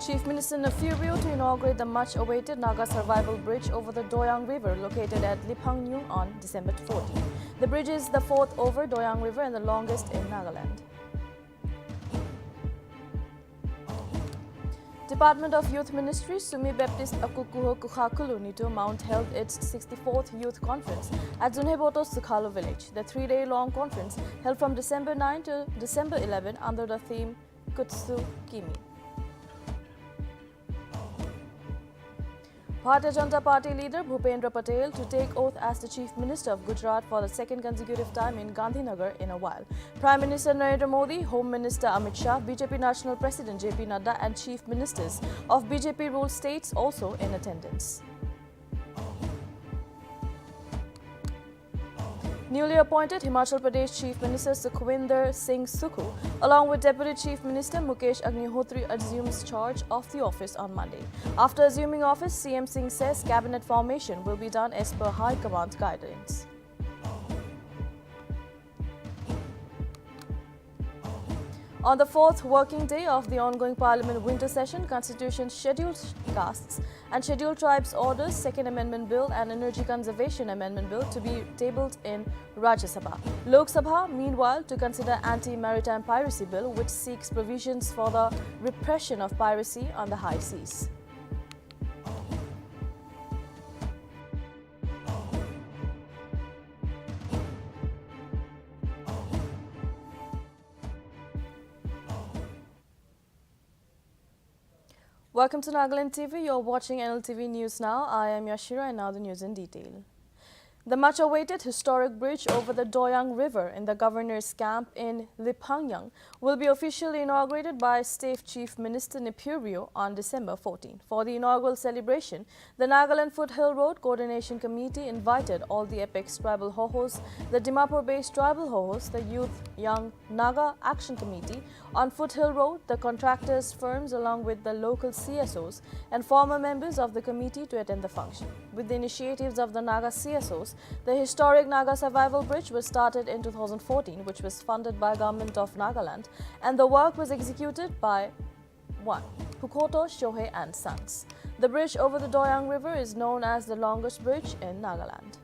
Chief Minister Nltv to inaugurate the much-awaited Naga Survival Bridge over the Doyang River located at Lipangyung on December 14. The bridge is the fourth over Doyang River and the longest in Nagaland. Department of Youth Ministry Sumi Baptist Akukuho Kukhakulu Nito Mount held its 64th Youth Conference at Zunheboto Sukhalo village. The three-day-long conference held from December 9 to December 11 under the theme Kutsu Kimi. Bharatiya Janata Party leader Bhupendra Patel to take oath as the Chief Minister of Gujarat for the second consecutive time in Gandhinagar in a while. Prime Minister Narendra Modi, Home Minister Amit Shah, BJP National President JP Nadda and Chief Ministers of BJP-ruled states also in attendance. Newly appointed Himachal Pradesh Chief Minister Sukhwinder Singh Sukhu, along with Deputy Chief Minister Mukesh Agnihotri, assumes charge of the office on Monday. After assuming office, CM Singh says cabinet formation will be done as per High Command guidelines. On the fourth working day of the ongoing Parliament winter session, Constitution Scheduled Castes and Scheduled Tribes orders Second Amendment Bill and Energy Conservation Amendment Bill to be tabled in Rajya Sabha. Lok Sabha, meanwhile, to consider Anti-Maritime Piracy Bill, which seeks provisions for the repression of piracy on the high seas. Welcome to Nltv. You're watching Nltv News Now. I am Yashira and now the news in detail. The much-awaited historic bridge over the Doyang River in the governor's camp in Lipangyung will be officially inaugurated by State Chief Minister Nltv on December 14. For the inaugural celebration, the Nagaland Foothill Road Coordination Committee invited all the Apex Tribal Hohos, the Dimapur-based Tribal Hohos, the Youth Young Naga Action Committee on Foothill Road, the contractors' firms along with the local CSOs and former members of the committee to attend the function. With the initiatives of the Naga CSOs, the historic Naga Survival Bridge was started in 2014, which was funded by Government of Nagaland, and the work was executed by Pukoto, Shohei and Sons. The bridge over the Doyang River is known as the longest bridge in Nagaland.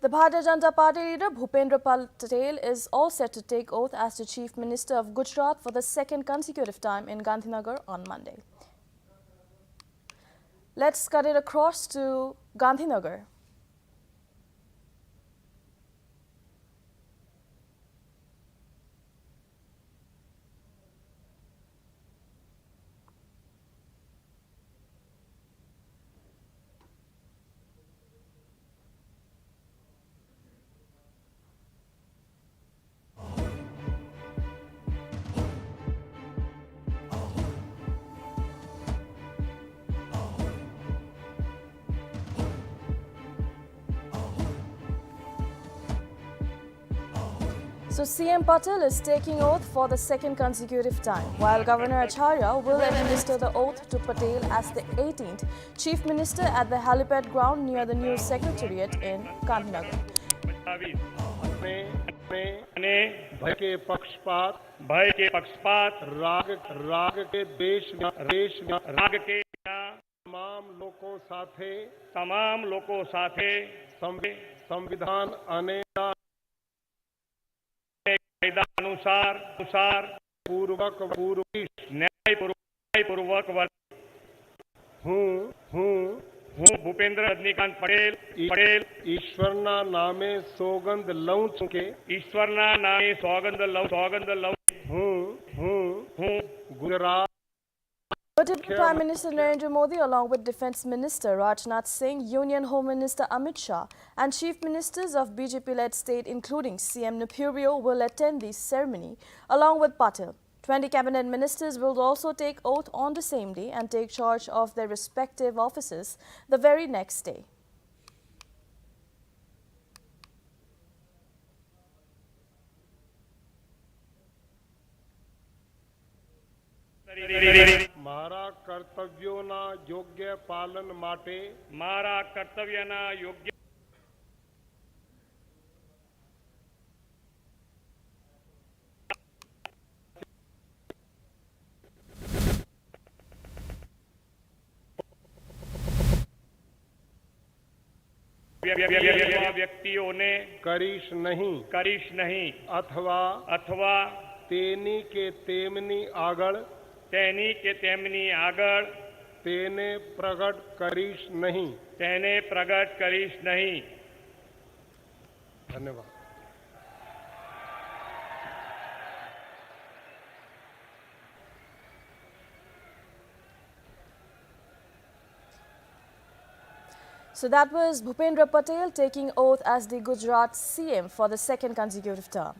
The Bharatiya Janata Party leader Bhupendra Patel is all set to take oath as the Chief Minister of Gujarat for the second consecutive time in Gandhinagar on Monday. Let's cut it across to Gandhinagar. So CM Patel is taking oath for the second consecutive time, while Governor Acharya will administer the oath to Patel as the 18th Chief Minister at the helipad ground near the new Secretariat in Gandhinagar. भय के पक्षपात राग के देश राग के तमाम लोगों साथे संविधान अनुसार पूर्वक न्यायपूर्वक हूँ भूपेंद्र रजनीकांत पटेल ईश्वरना नामे सौगंध लऊं के ईश्वरना नामे सौगंध लऊं हूँ Gujarat. Prime Minister Narendra Modi, along with Defence Minister Rajnath Singh, Union Home Minister Amit Shah and Chief Ministers of BJP-led state including CM Nltv will attend the ceremony along with Patel. 20 cabinet ministers will also take oath on the same day and take charge of their respective offices the very next day. મારા કર્તવ્યોના યોગ્ય પાલન માટે વ્યક્તિઓને કરીશ નહીં અથવા તેની કે તેમની આગળ તેને પ્રગટ કરીશ નહીં. ધન્યવાદ. So that was Bhupendra Patel taking oath as the Gujarat CM for the second consecutive term.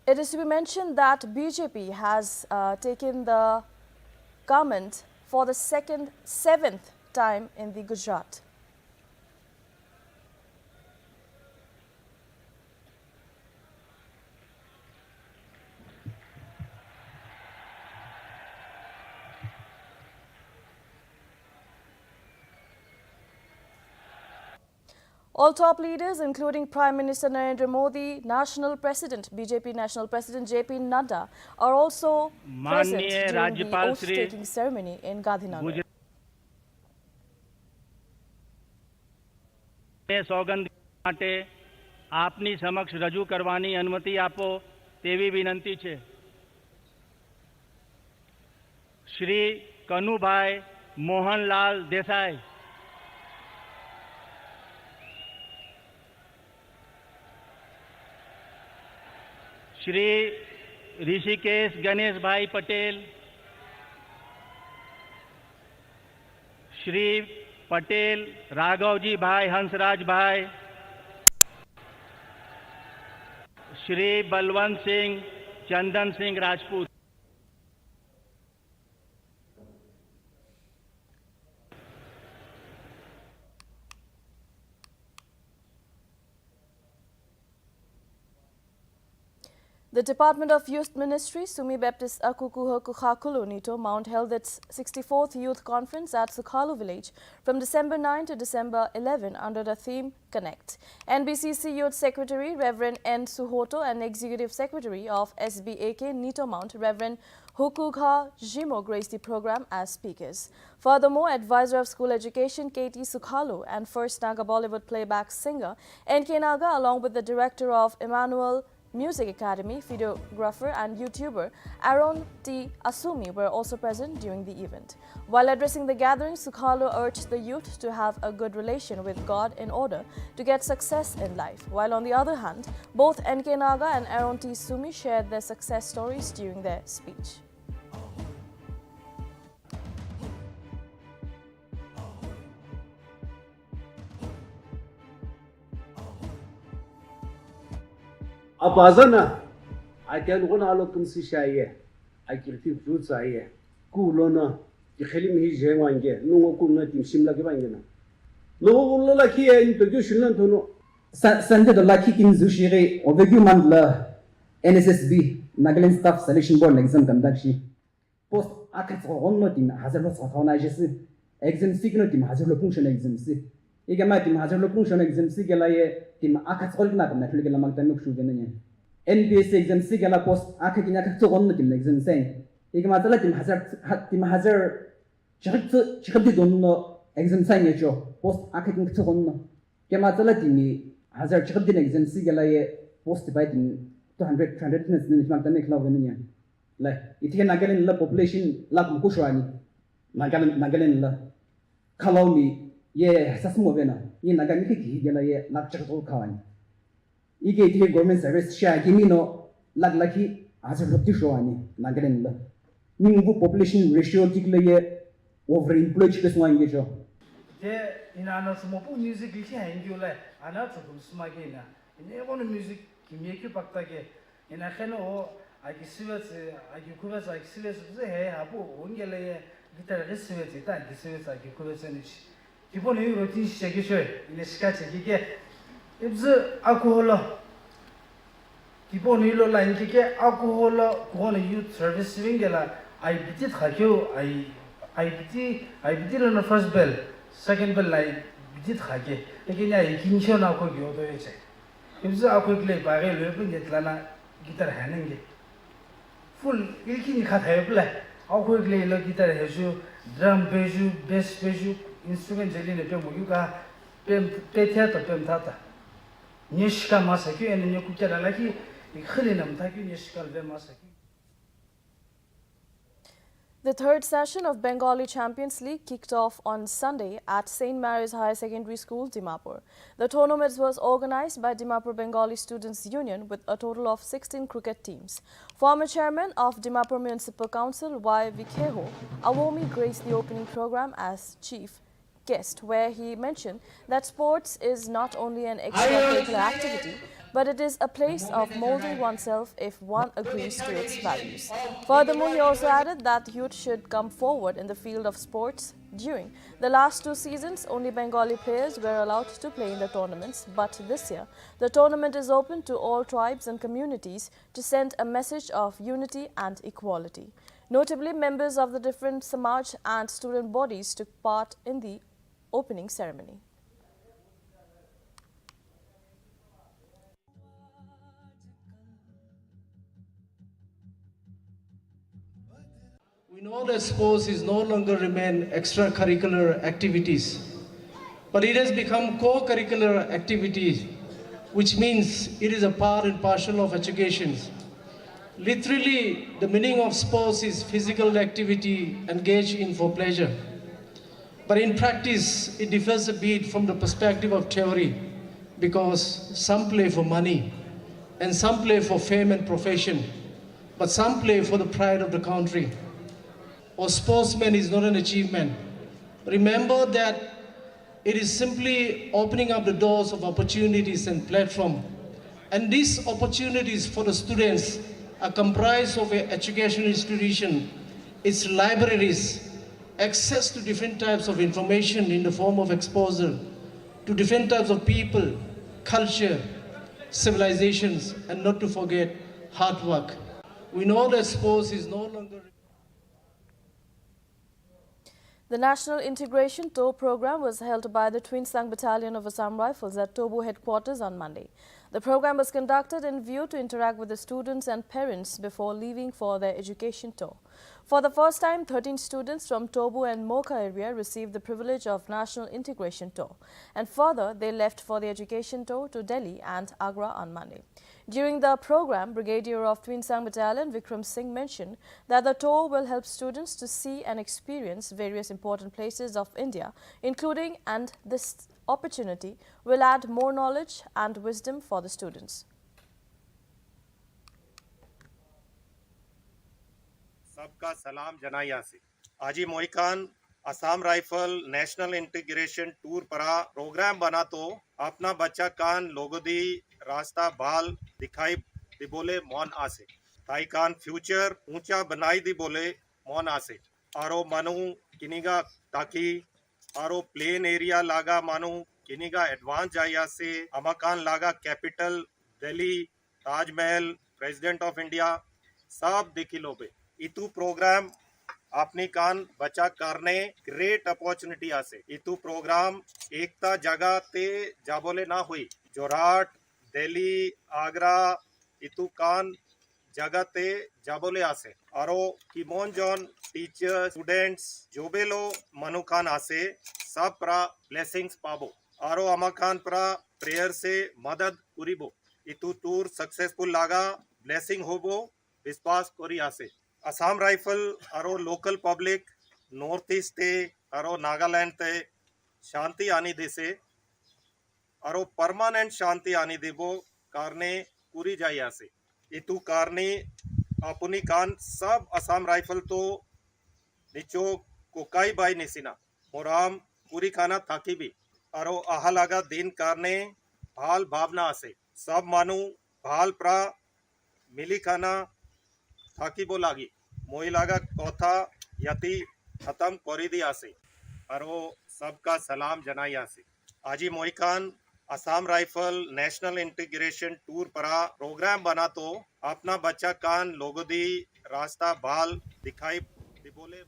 It is to be mentioned that BJP has taken the government for the seventh time in the Gujarat. All top leaders, including Prime Minister Narendra Modi, BJP National President JP Nadda, are also present during the oath-taking ceremony in Gandhinagar. सौगंध માટે આપની સમક્ષ રજૂ કરવાની અનુમતિ આપો તેવી વિનંતી છે. શ્રી કનુભાઈ મોહનલાલ દેસાઈ, श्री ऋषिकेश गणेश भाई पटेल, श्री पटेल राघवजी भाई हंसराज भाई, Shri Balwant Singh Chandan Singh Rajput, The Department of Youth Ministry, Sumi Baptist Akukuha Kukhakulu Nito Mount held its 64th Youth Conference at Sukhalu village from December 9 to December 11 under the theme Connect. NBCC Youth Secretary Reverend N. Suhoto and Executive Secretary of SBAK Nito Mount Reverend Hukugha Jimo graced the program as speakers. Furthermore, Advisor of School Education K.T. Sukhalu and First Naga Bollywood playback singer N.K. Naga along with the Director of Emmanuel Music Academy, videographer and YouTuber Aaron T. Asumi were also present during the event. While addressing the gathering, Sukhalu urged the youth to have a good relation with God in order to get success in life. While on the other hand, both N.K. Naga and Aaron T. Asumi shared their success stories during their speech. أبازنا أكان غنا لكم سشاية أكيرتي فلوس عيه كولنا يخلي مهي جوانجة نو كولنا تمشي ملاك بانجنا نو والله لكي أنت جوش لنا تونو Sunday the lucky in Zushiri or the human NSSB Nagaland Staff Selection Board exam conduction post akats on notin has a lot of honors exam signal team has a function exam igama team has a function exam sigalaye team akats all na naturally galamang tamuk shugananya NBS exam sigala post akakinya katso on notin exam saying igama tala team has a chikabdi donno exam saying echo post akakin katso on kema tala team has a chikabdi exam sigalaye post by 200 minutes man tamek law like it can Nagaland la population la kushwani Nagaland la kalawi ye sasmo vena ye Nagaland ki gela ye la chakto kawani ige it government service sha kimino lag laki as a shwani Nagaland la ningu population ratio tikle ye over employed keswan ye jo 제 이나는 스모프 뮤직 이시 행규래 아나 조금 스마게나 이거는 뮤직 김예규 박다게 이나 해노 아기 스웨스 아기 쿠베스 아기 스웨스 해 하고 온gel에 기타를 스웨스 있다 스웨스 아기 쿠베스는 기본에 루틴 시작이셔 이네 시까지 이게 입즈 알코올 기본에 라인 이게 알코올 그거는 유트 서비스 윙게라 아이비티 타교 아이비티는 first bell second bell like bidit khage lekin ya ikincho na ko gyo do yeche ibza ako kle bare le pin jetlana guitar hanenge full ilkin kha thaye ple ako kle le guitar heju drum beju bass beju instrument jeli ne pe mo ka pem tetya to pem tata nishka masaki en ne kutera laki khile nam taki nishka ve masaki. The third session of Bengali Champions League kicked off on Sunday at St. Mary's Higher Secondary School, Dimapur. The tournament was organized by Dimapur Bengali Students' Union with a total of 16 cricket teams. Former chairman of Dimapur Municipal Council, Y. Vikeho Awomi, graced the opening program as chief guest, where he mentioned that sports is not only an extracurricular activity, but it is a place of molding oneself if one agrees to its values. Furthermore, he also added that youth should come forward in the field of sports. During the last 2 seasons, only Bengali players were allowed to play in the tournaments, but this year, the tournament is open to all tribes and communities to send a message of unity and equality. Notably, members of the different Samaj and student bodies took part in the opening ceremony. We know that sports is no longer remain extracurricular activities, but it has become co-curricular activities, which means it is a part and parcel of education. Literally, the meaning of sports is physical activity engaged in for pleasure. But in practice, it differs a bit from the perspective of theory, because some play for money, and some play for fame and profession, but some play for the pride of the country. Or sportsman is not an achievement. Remember that it is simply opening up the doors of opportunities and platform. And these opportunities for the students are comprised of an educational institution, its libraries, access to different types of information in the form of exposure to different types of people, culture, civilizations, and not to forget hard work. We know that sports is no longer... The National Integration Tour program was held by the Twin Sang Battalion of Assam Rifles at Tobu headquarters on Monday. The program was conducted in view to interact with the students and parents before leaving for their education tour. For the first time, 13 students from Tobu and Mocha area received the privilege of National Integration Tour. And further, they left for the education tour to Delhi and Agra on Monday. During the program, Brigadier of Twin Sang Battalion Vikram Singh mentioned that the tour will help students to see and experience various important places of India, including, and this opportunity will add more knowledge and wisdom for the students. सबका सलाम जनाया से आजी मोहिकान Assam rifle national integration tour परा programme बना तो अपना बच्चा कान लोगोदी रास्ता बाल दिखाई दी बोले मौन आसे ताई कान फ्यूचर ऊंचा बनाई दी बोले मौन आसे आरो मानू किनिगा ताकि आरो प्लेन एरिया लागा मानू किनिगा एडवांस जाया से अमाकान लागा capital Delhi Taj Mahal president of India सब दिखी लो पे इतु प्रोग्राम अपनी कान बचा करने ग्रेट अपॉर्चुनिटी आसे इतु प्रोग्राम एकता जगह ते जाबोले ना हुई जोरहाट दिल्ली आगरा इतु कान जगह ते जाबोले आसे आरो किमोन जॉन टीचर स्टूडेंट्स जोबेलो मनुकान आसे सब प्रा ब्लेसिंग्स पाबो आरो अमाकान प्रा प्रेयर से मदद कुरिबो इतु टूर सक्सेसफुल लागा ब्लेसिंग होबो विश्वास कोरी आसे असम राइफल आरो लोकल पब्लिक नॉर्थ ईस्ट ते आरो नागालैंड ते शांति आनी देसे आरो परमानेंट शांति आनी देबो कारणे पूरी जाई आसे इतु कारणे अपनी कान सब असम राइफल तो निचो कोकाई बाई निसिना मोराम पूरी खाना থাকিবি আৰু আহা লাগা দিন কাৰণে ভাল ভাৱনা আছে সব মানুহ ভাল প্ৰা মিলি খানা থাকিব লাগি মই লাগা কথা ইয়াতি খতম কৰি দি আছে আৰু सबका सलाम जनाई আছে আজি মই কান Assam rifle national integration tour परा प्रोग्राम बना तो अपना बच्चा कान लोगोदी रास्ता बाल दिखाई बोले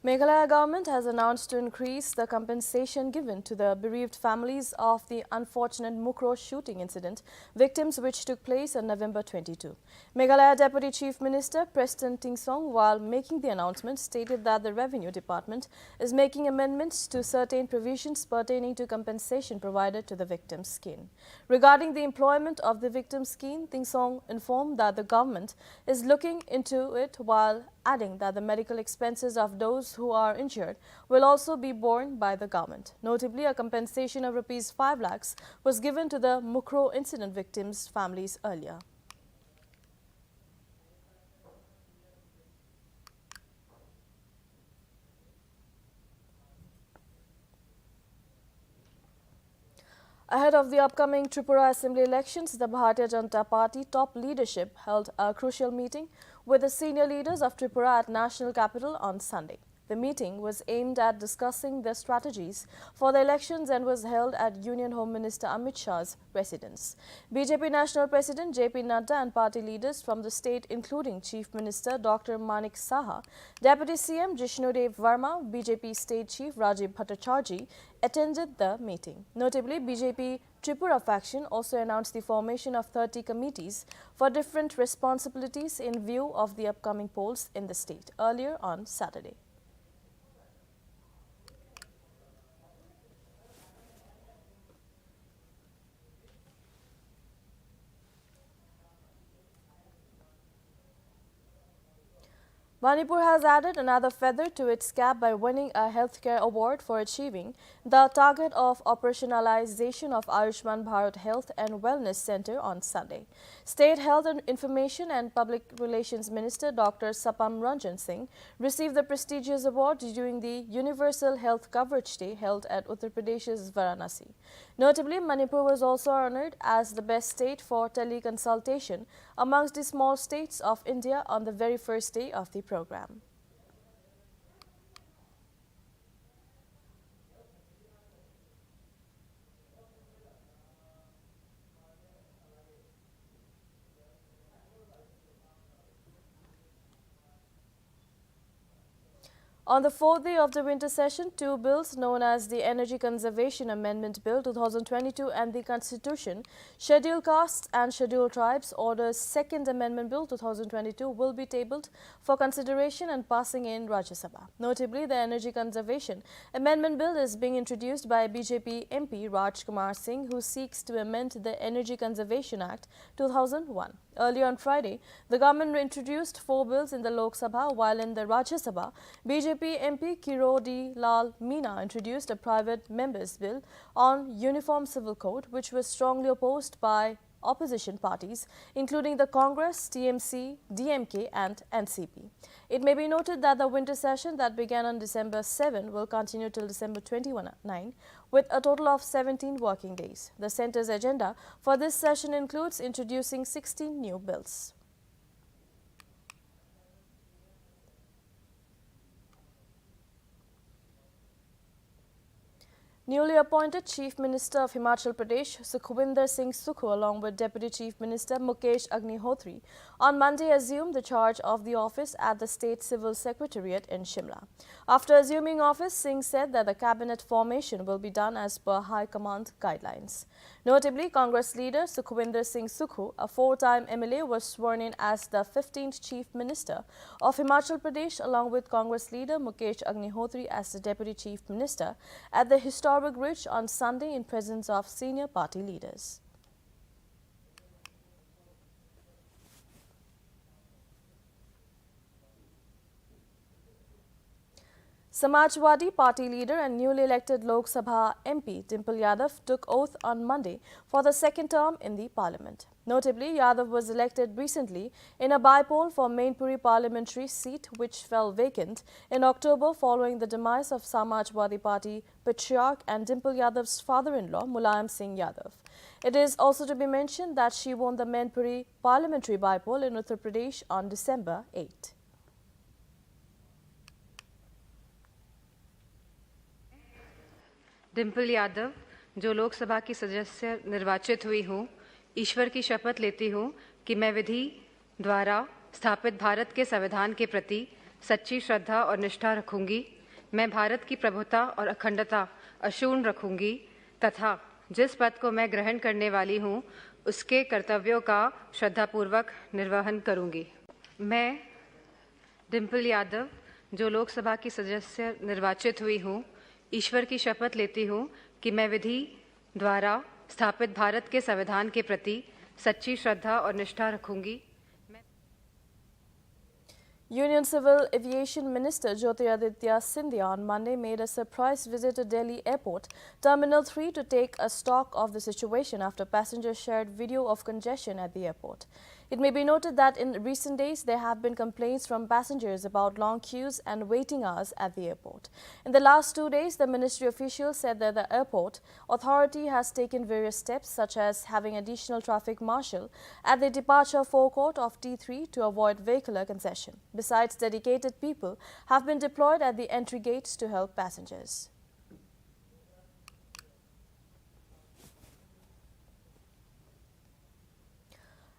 Meghalaya government has announced to increase the compensation given to the bereaved families of the unfortunate Mukro shooting incident, victims which took place on November 22. Meghalaya Deputy Chief Minister Preston Tingsong, while making the announcement, stated that the Revenue Department is making amendments to certain provisions pertaining to compensation provided to the victims' scheme. Regarding the employment of the victims' scheme, Tingsong informed that the government is looking into it, while adding that the medical expenses of those who are injured will also be borne by the government. Notably, a compensation of Rs 5 lakhs was given to the Mukro incident victims' families earlier. Ahead of the upcoming Tripura Assembly elections, the Bharatiya Janata Party top leadership held a crucial meeting with the senior leaders of Tripura at National Capital on Sunday. The meeting was aimed at discussing the strategies for the elections and was held at Union Home Minister Amit Shah's residence. BJP National President JP Nadda and party leaders from the state, including Chief Minister Dr. Manik Saha, Deputy CM Jishnudev Verma, BJP State Chief Rajiv Bhattacharjee attended the meeting. Notably, BJP Tripura faction also announced the formation of 30 committees for different responsibilities in view of the upcoming polls in the state earlier on Saturday. Manipur has added another feather to its cap by winning a healthcare award for achieving the target of operationalization of Ayushman Bharat Health and Wellness Center on Sunday. State Health and Information and Public Relations Minister Dr. Sapam Ranjan Singh received the prestigious award during the Universal Health Coverage Day held at Uttar Pradesh's Varanasi. Notably, Manipur was also honored as the best state for teleconsultation amongst the small states of India on the very first day of the program. On the fourth day of the winter session, two bills known as the Energy Conservation Amendment Bill 2022 and the Constitution, Scheduled Castes and Scheduled Tribes Orders Second Amendment Bill 2022 will be tabled for consideration and passing in Rajya Sabha. Notably, the Energy Conservation Amendment Bill is being introduced by BJP MP Raj Kumar Singh, who seeks to amend the Energy Conservation Act 2001. Earlier on Friday, the government introduced 4 bills in the Lok Sabha, while in the Rajya Sabha, BJP MP Kirodi Lal Meena introduced a private member's bill on Uniform Civil Code, which was strongly opposed by opposition parties, including the Congress, TMC, DMK and NCP. It may be noted that the winter session that began on December 7 will continue till December 29, with a total of 17 working days. The centre's agenda for this session includes introducing 16 new bills. Newly appointed Chief Minister of Himachal Pradesh, Sukhwinder Singh Sukhu, along with Deputy Chief Minister Mukesh Agnihotri, on Monday assumed the charge of the office at the State Civil Secretariat in Shimla. After assuming office, Singh said that the cabinet formation will be done as per High Command guidelines. Notably, Congress leader Sukhwinder Singh Sukhu, a 4-time MLA, was sworn in as the 15th Chief Minister of Himachal Pradesh, along with Congress leader Mukesh Agnihotri as the Deputy Chief Minister at the historic Bridge on Sunday in presence of senior party leaders. Samajwadi Party leader and newly elected Lok Sabha MP Dimple Yadav took oath on Monday for the second term in the parliament. Notably, Yadav was elected recently in a by-poll for Mainpuri parliamentary seat which fell vacant in October following the demise of Samajwadi Party patriarch and Dimple Yadav's father-in-law Mulayam Singh Yadav. It is also to be mentioned that she won the Mainpuri parliamentary by-poll in Uttar Pradesh on December 8. Dimple Yadav जो लोकसभा की सदस्य निर्वाचित हुई हूँ, ईश्वर की शपथ लेती हूँ कि मैं विधि द्वारा स्थापित भारत के संविधान के प्रति सच्ची श्रद्धा और निष्ठा रखूंगी। मैं भारत की प्रभुता और अखंडता अक्षुण्ण रखूंगी तथा जिस पद को मैं ग्रहण करने वाली हूँ, उसके कर्तव्यों का श्रद्धापूर्वक निर्वहन करूंगी। मैं डिम्पल यादव जो लोकसभा की सदस्य निर्वाचित हुई हूँ, ईश्वर की शपथ लेती हूँ कि मैं विधि द्वारा स्थापित भारत के संविधान के प्रति सच्ची श्रद्धा और निष्ठा रखूंगी। Union Civil Aviation Minister Jyotiraditya Scindia on Monday made a surprise visit to Delhi Airport Terminal 3 to take a stock of the situation after passengers shared video of congestion at the airport. It may be noted that in recent days there have been complaints from passengers about long queues and waiting hours at the airport. In the last 2 days, the ministry officials said that the airport authority has taken various steps such as having additional traffic marshal at the departure forecourt of T3 to avoid vehicular congestion. Besides, dedicated people have been deployed at the entry gates to help passengers.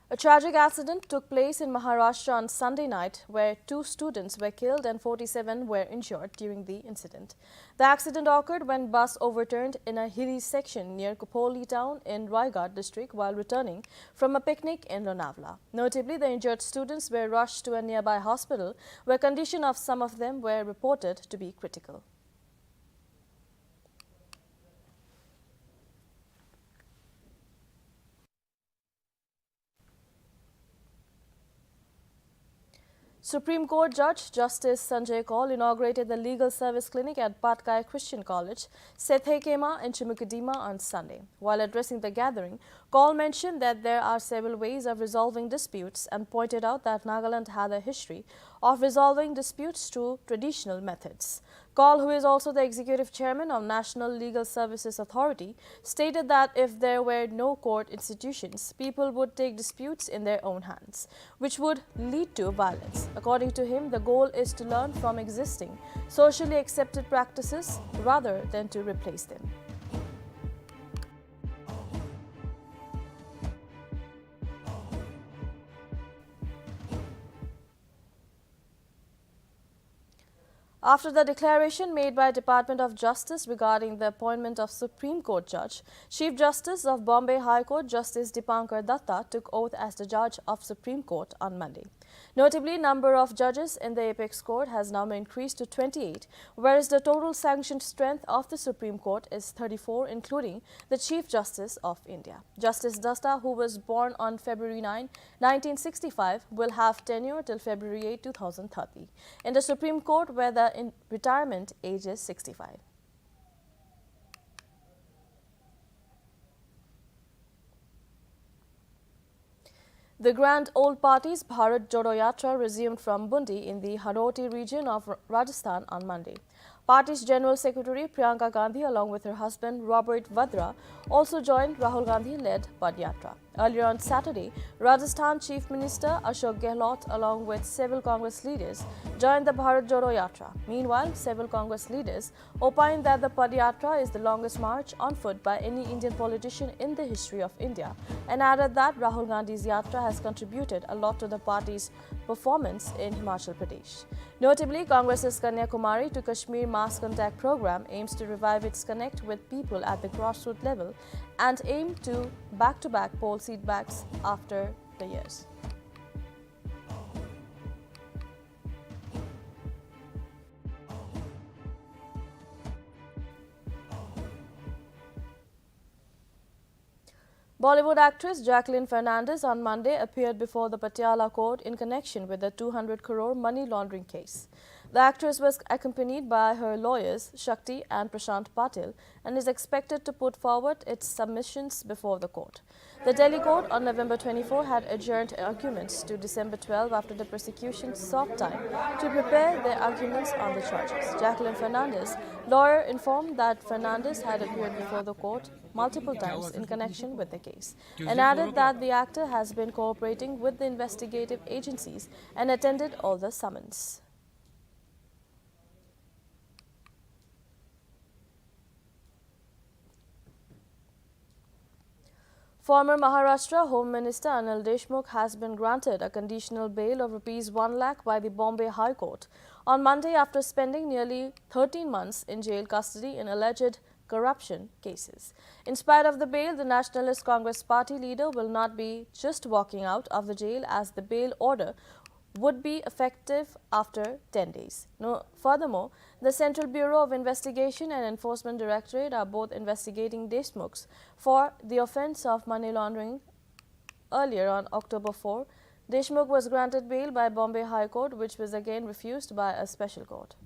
A tragic accident took place in Maharashtra on Sunday night where 2 students were killed and 47 were injured during the incident. The accident occurred when bus overturned in a hilly section near Khopoli town in Raigad district while returning from a picnic in Lonavala. Notably, the injured students were rushed to a nearby hospital where condition of some of them were reported to be critical. Supreme Court Judge Justice Sanjay Kaul inaugurated the Legal Service Clinic at Patkai Christian College, Sethekema in Chimukadima on Sunday. While addressing the gathering, Kaul mentioned that there are several ways of resolving disputes and pointed out that Nagaland had a history of resolving disputes through traditional methods. Kaul, who is also the executive chairman of National Legal Services Authority, stated that if there were no court institutions, people would take disputes in their own hands, which would lead to violence. According to him, the goal is to learn from existing socially accepted practices rather than to replace them. After the declaration made by Department of Justice regarding the appointment of Supreme Court Judge, Chief Justice of Bombay High Court Justice Dipankar Datta took oath as the Judge of Supreme Court on Monday. Notably, number of judges in the Apex Court has now increased to 28, whereas the total sanctioned strength of the Supreme Court is 34, including the Chief Justice of India. Justice Datta, who was born on February 9, 1965, will have tenure till February 8, 2030 in the Supreme Court, where the retirement age is 65. The Grand Old Party's Bharat Jodo Yatra resumed from Bundi in the Haroti region of Rajasthan on Monday. Party's General Secretary Priyanka Gandhi along with her husband Robert Vadra also joined Rahul Gandhi-led Padyatra. Earlier on Saturday, Rajasthan Chief Minister Ashok Gehlot along with several Congress leaders joined the Bharat Jodo Yatra. Meanwhile, several Congress leaders opined that the Padyatra is the longest march on foot by any Indian politician in the history of India and added that Rahul Gandhi's Yatra has contributed a lot to the party's performance in Himachal Pradesh. Notably, Congress's Kanyakumari to Kashmir Mass Contact program aims to revive its connect with people at the grassroots level and aim to back-to-back poll seat backs after the years. Bollywood actress Jacqueline Fernandez on Monday appeared before the Patiala court in connection with the 200 crore money laundering case. The actress was accompanied by her lawyers, Shakti and Prashant Patil, and is expected to put forward its submissions before the court. The Delhi court on November 24 had adjourned arguments to December 12 after the prosecution sought time to prepare their arguments on the charges. Jacqueline Fernandez, lawyer, informed that Fernandez had appeared before the court multiple times in connection with the case and added that the actor has been cooperating with the investigative agencies and attended all the summons. Former Maharashtra Home Minister Anil Deshmukh has been granted a conditional bail of Rs 1 lakh by the Bombay High Court on Monday after spending nearly 13 months in jail custody in alleged corruption cases. In spite of the bail, the Nationalist Congress Party leader will not be just walking out of the jail, as the bail order would be effective after 10 days. Furthermore, the Central Bureau of Investigation and Enforcement Directorate are both investigating Deshmukh for the offence of money laundering. Earlier on October 4, Deshmukh was granted bail by Bombay High Court, which was again refused by a special court.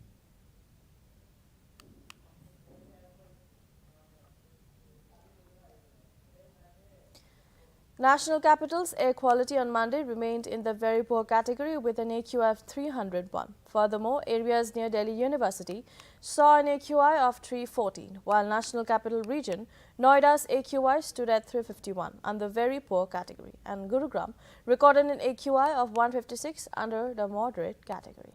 National Capital's air quality on Monday remained in the very poor category with an AQI of 301. Furthermore, areas near Delhi University saw an AQI of 314, while National Capital Region, Noida's AQI stood at 351 under the very poor category, and Gurugram recorded an AQI of 156 under the moderate category.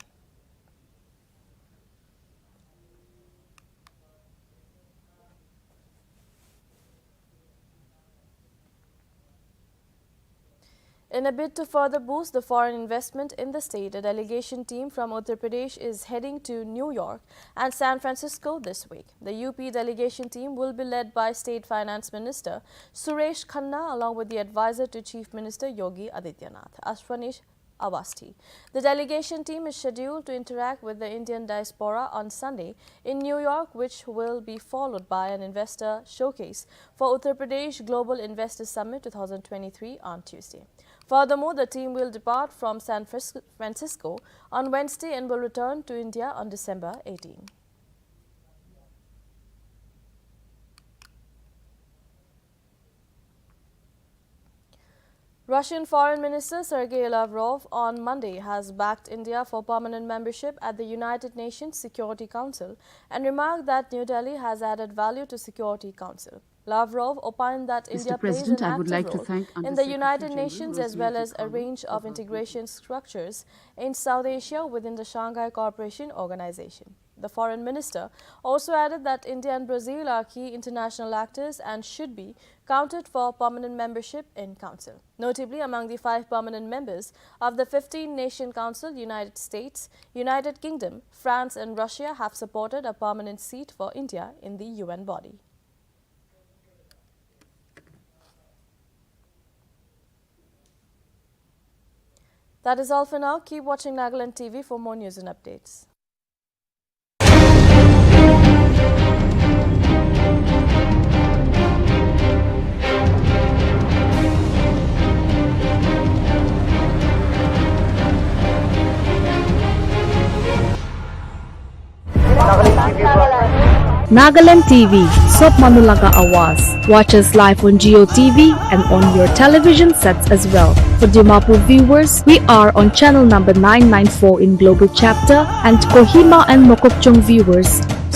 In a bid to further boost the foreign investment in the state, a delegation team from Uttar Pradesh is heading to New York and San Francisco this week. The UP delegation team will be led by State Finance Minister Suresh Khanna along with the advisor to Chief Minister Yogi Adityanath, Ashwani Awasthi. The delegation team is scheduled to interact with the Indian diaspora on Sunday in New York, which will be followed by an investor showcase for Uttar Pradesh Global Investor Summit 2023 on Tuesday. Furthermore, the team will depart from San Francisco on Wednesday and will return to India on December 18. Russian Foreign Minister Sergei Lavrov on Monday has backed India for permanent membership at the United Nations Security Council and remarked that New Delhi has added value to Security Council. Lavrov opined that India plays an active role in the United Nations as well as a range of integration structures in South Asia within the Shanghai Cooperation Organization. The foreign minister also added that India and Brazil are key international actors and should be counted for permanent membership in Council. Notably, among the 5 permanent members of the 15-nation Council, United States, United Kingdom, France and Russia have supported a permanent seat for India in the UN body. That is all for now. Keep watching Nagaland TV for more news and updates. Nagaland TV, Sob Manulaga Awas. Watch us live on Geo TV and on your television sets as well. For Dimapur viewers, we are on channel number 994 in Global Chapter, and Kohima and Mokokchung viewers,